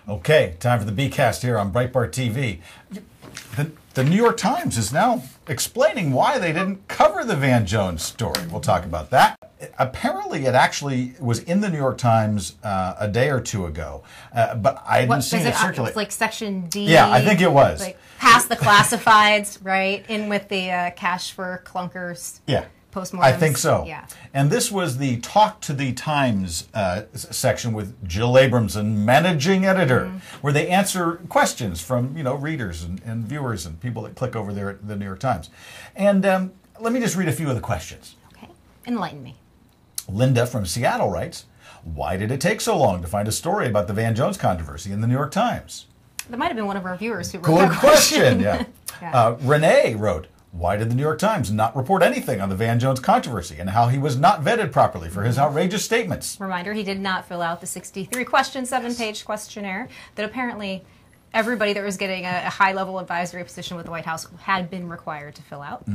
Okay, time for the BCast here on Breitbart TV. The New York Times is now explaining why they didn't cover the Van Jones story. We'll talk about that. Apparently, it actually was in the New York Times a day or two ago, but I didn't see it circulate. It was like Section D. Yeah, I think it was. Like past the classifieds, right? In with the cash for clunkers. Yeah. Postmortems. I think so. Yeah. And this was the Talk to the Times section with Jill Abramson, managing editor, where they answer questions from readers and viewers and people that click over there at the New York Times. And let me just read a few of the questions. Okay. Enlighten me. Linda from Seattle writes, why did it take so long to find a story about the Van Jones controversy in the New York Times? That might have been one of our viewers who wrote Good that question. Yeah. Yeah. Renee wrote, why did the New York Times not report anything on the Van Jones controversy and how he was not vetted properly for his outrageous statements? Reminder, he did not fill out the 63-question, 7-page questionnaire that apparently everybody that was getting a high-level advisory position with the White House had been required to fill out.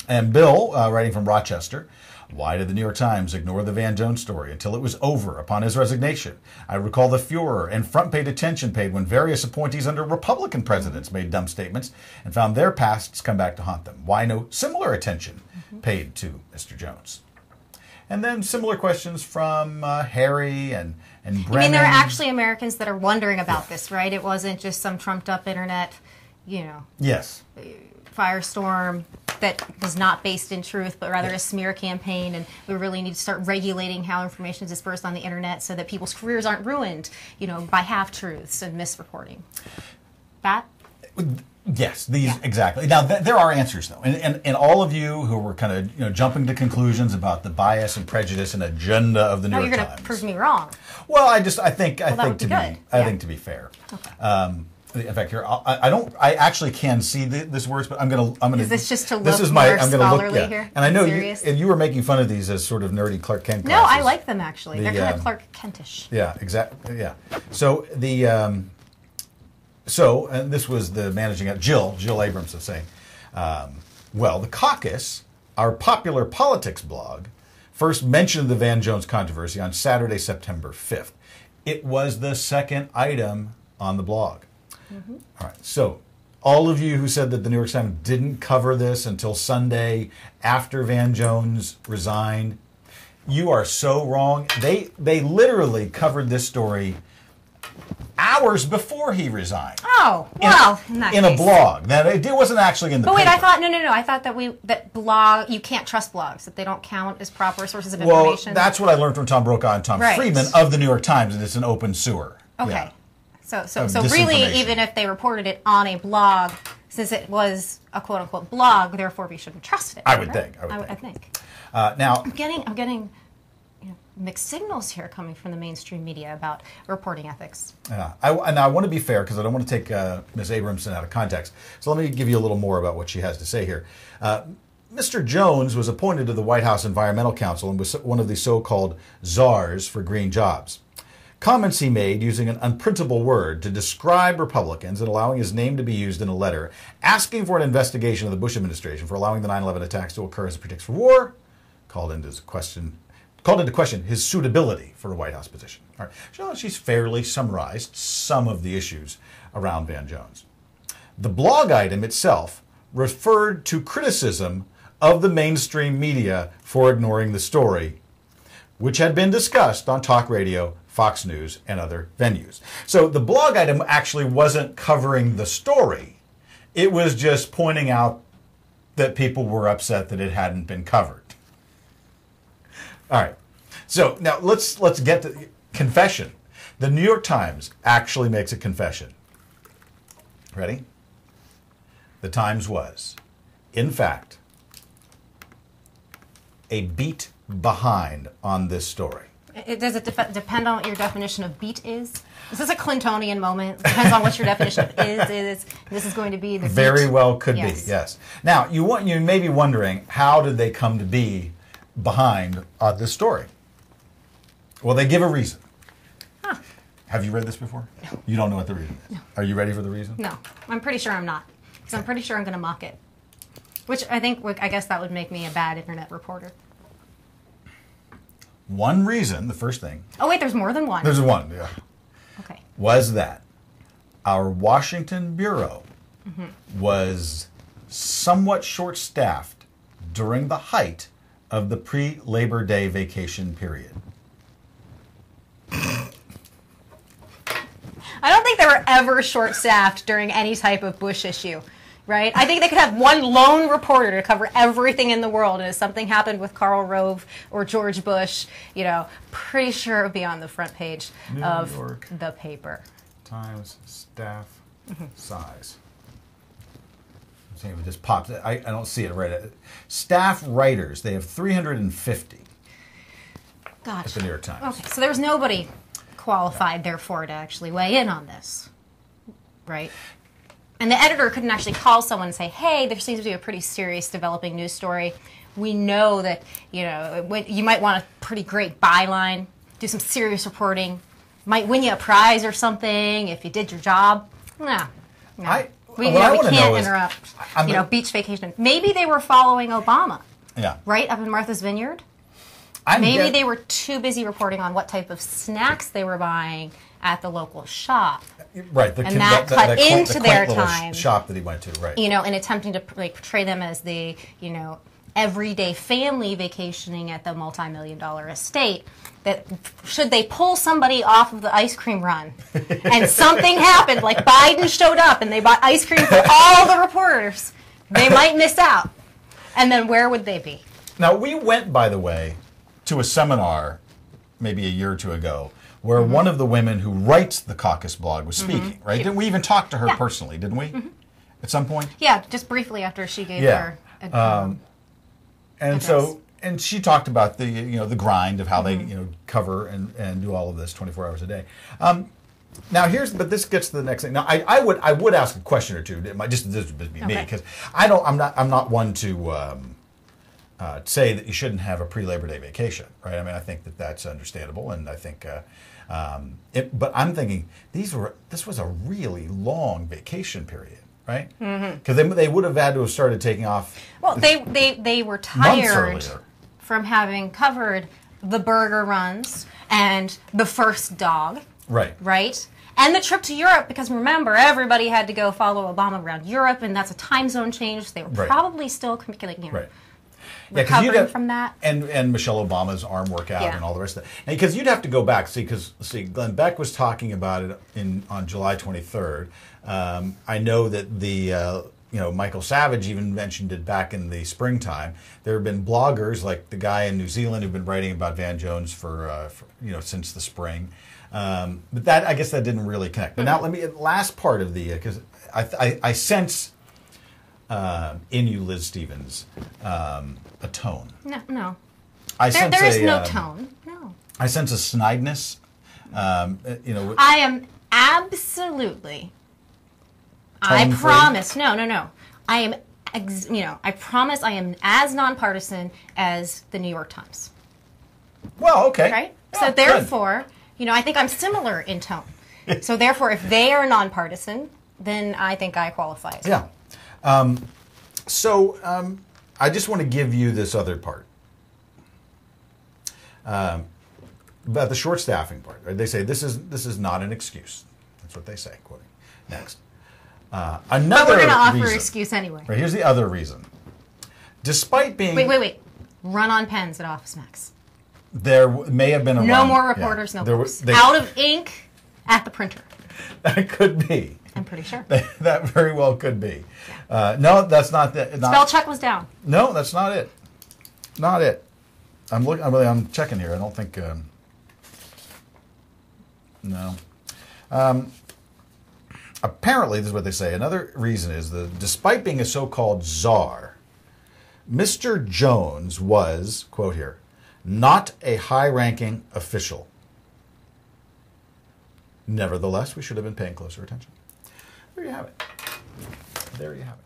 And Bill, writing from Rochester, why did the New York Times ignore the Van Jones story until it was over upon his resignation? I recall the furor and front-page attention paid when various appointees under Republican presidents made dumb statements and found their pasts come back to haunt them. Why no similar attention paid to Mr. Jones? And then similar questions from Harry and Brennan. I mean, there are actually Americans that are wondering about this, right? It wasn't just some trumped-up internet, Yes. firestorm that was not based in truth, but rather a smear campaign, and we really need to start regulating how information is dispersed on the internet so that people's careers aren't ruined, by half-truths and misreporting. That? Yes, exactly. Now, there are answers, though. And all of you who were kind of jumping to conclusions about the bias and prejudice and agenda of the New York Times. You're going to prove me wrong. Well, I think to be fair. Okay. In fact, here I actually can see this words, but I'm gonna. Is this just to look more scholarly here? And I know you were making fun of these as sort of nerdy Clark Kent classes. No, I like them actually. They're kind of Clark Kentish. Yeah, exactly. Yeah. So and this was the managing Jill Abrams saying, well, the caucus, our popular politics blog, first mentioned the Van Jones controversy on Saturday, September 5th. It was the second item on the blog. All right. So all of you who said that the New York Times didn't cover this until Sunday after Van Jones resigned, you are so wrong. They literally covered this story hours before he resigned. Oh, well, in a blog. Now, it wasn't actually in the paper. But wait, I thought, no. I thought that blog, you can't trust blogs, that they don't count as proper sources of information. Well, that's what I learned from Tom Brokaw and Tom Friedman of the New York Times, and it's an open sewer. Okay. Yeah. So really, even if they reported it on a blog, since it was a quote-unquote blog, therefore we shouldn't trust it. I would right? think. I think. Now, I'm getting mixed signals here coming from the mainstream media about reporting ethics. Yeah, I want to be fair because I don't want to take Ms. Abramson out of context. So let me give you a little more about what she has to say here. Mr. Jones was appointed to the White House Environmental Council and was one of the so-called czars for green jobs. Comments he made using an unprintable word to describe Republicans and allowing his name to be used in a letter asking for an investigation of the Bush administration for allowing the 9/11 attacks to occur as a pretext for war called into question his suitability for a White House position. All right. So she's fairly summarized some of the issues around Van Jones. The blog item itself referred to criticism of the mainstream media for ignoring the story, which had been discussed on talk radio, Fox News, and other venues. So the blog item actually wasn't covering the story. It was just pointing out that people were upset that it hadn't been covered. All right. So now let's get to confession. The New York Times actually makes a confession. Ready? The Times was, in fact, a beat behind on this story. Does it depend on what your definition of beat is? Is this a Clintonian moment? It depends on what your definition of is. This is going to be the beat. Very well could be, yes. Now, you may be wondering, how did they come to be behind this story? Well, they give a reason. Huh. Have you read this before? No. You don't know what the reason is? No. Are you ready for the reason? No. I'm pretty sure I'm not. Because I'm pretty sure I'm going to mock it. Which I guess that would make me a bad internet reporter. One reason, the first thing. Oh, wait, there's more than one. There's one, yeah. Okay. Was that our Washington bureau was somewhat short-staffed during the height of the pre-Labor Day vacation period. I don't think they were ever short-staffed during any type of Bush issue, right? I think they could have one lone reporter to cover everything in the world, and if something happened with Karl Rove or George Bush, you know, pretty sure it would be on the front page of the paper. Times staff size. I'm saying it just pops. I don't see it right. Staff writers, they have 350 Gotcha. at the New York Times. Okay, so there was nobody qualified, therefore, to actually weigh in on this, right? And the editor couldn't actually call someone and say, hey, there seems to be a pretty serious developing news story. We know that, you know, you might want a pretty great byline, do some serious reporting, might win you a prize or something if you did your job. No. We can't interrupt, beach vacation. Maybe they were following Obama, right, up in Martha's Vineyard. Maybe they were too busy reporting on what type of snacks they were buying at the local shop. Right, and that cut into their time. Shop that he went to, right? You know, in attempting to portray them as the everyday family vacationing at the multi-million-dollar estate. That should they pull somebody off of the ice cream run, and something happened, like Biden showed up and they bought ice cream for all the reporters, they might miss out. And then where would they be? Now we went, by the way, to a seminar maybe a year or two ago where one of the women who writes the caucus blog was speaking, right? Didn't we even talk to her personally, didn't we? At some point? Yeah, just briefly after she gave her and she talked about the the grind of how they cover and do all of this 24 hours a day. Now but this gets to the next thing. Now I would ask a question or two. This would be me because I'm not one to say that you shouldn't have a pre-Labor Day vacation, right? I mean, I think that that's understandable, and I think, but I'm thinking this was a really long vacation period, right? Because they would have had to have started taking off. Well, they were tired from having covered the burger runs and the first dog, right, and the trip to Europe. Because remember, everybody had to go follow Obama around Europe, and that's a time zone change. They were probably still recovering from that. And Michelle Obama's arm workout and all the rest of that. Because you'd have to go back, because Glenn Beck was talking about it on July 23rd. I know that the Michael Savage even mentioned it back in the springtime. There have been bloggers like the guy in New Zealand who've been writing about Van Jones for since the spring. But that, I guess, that didn't really connect. But now last part of the, because I sense in you, Liz Stevens, a tone. No. There is no tone. No. I sense a snideness. I am absolutely. I promise. No. I am. I promise. I am as nonpartisan as the New York Times. Well, okay. Right. Yeah, so therefore, I think I'm similar in tone. So therefore, if they are nonpartisan, then I think I qualify as well. I just want to give you this other part about the short staffing part. Right? They say this is not an excuse. That's what they say. Quoting next. Another but we're going to offer reason, an excuse anyway. Right, here's the other reason. Despite being wait, run on pens at Office Max. There may have been a no more reporters, no books. Out of ink at the printer. That could be. I'm pretty sure. That very well could be. No, that's not the. Spell check was down. No, that's not it. Not it. I'm checking here. I don't think. No. Apparently, this is what they say. Another reason is despite being a so-called czar, Mr. Jones was, quote here, not a high-ranking official. Nevertheless, we should have been paying closer attention. There you have it. There you have it.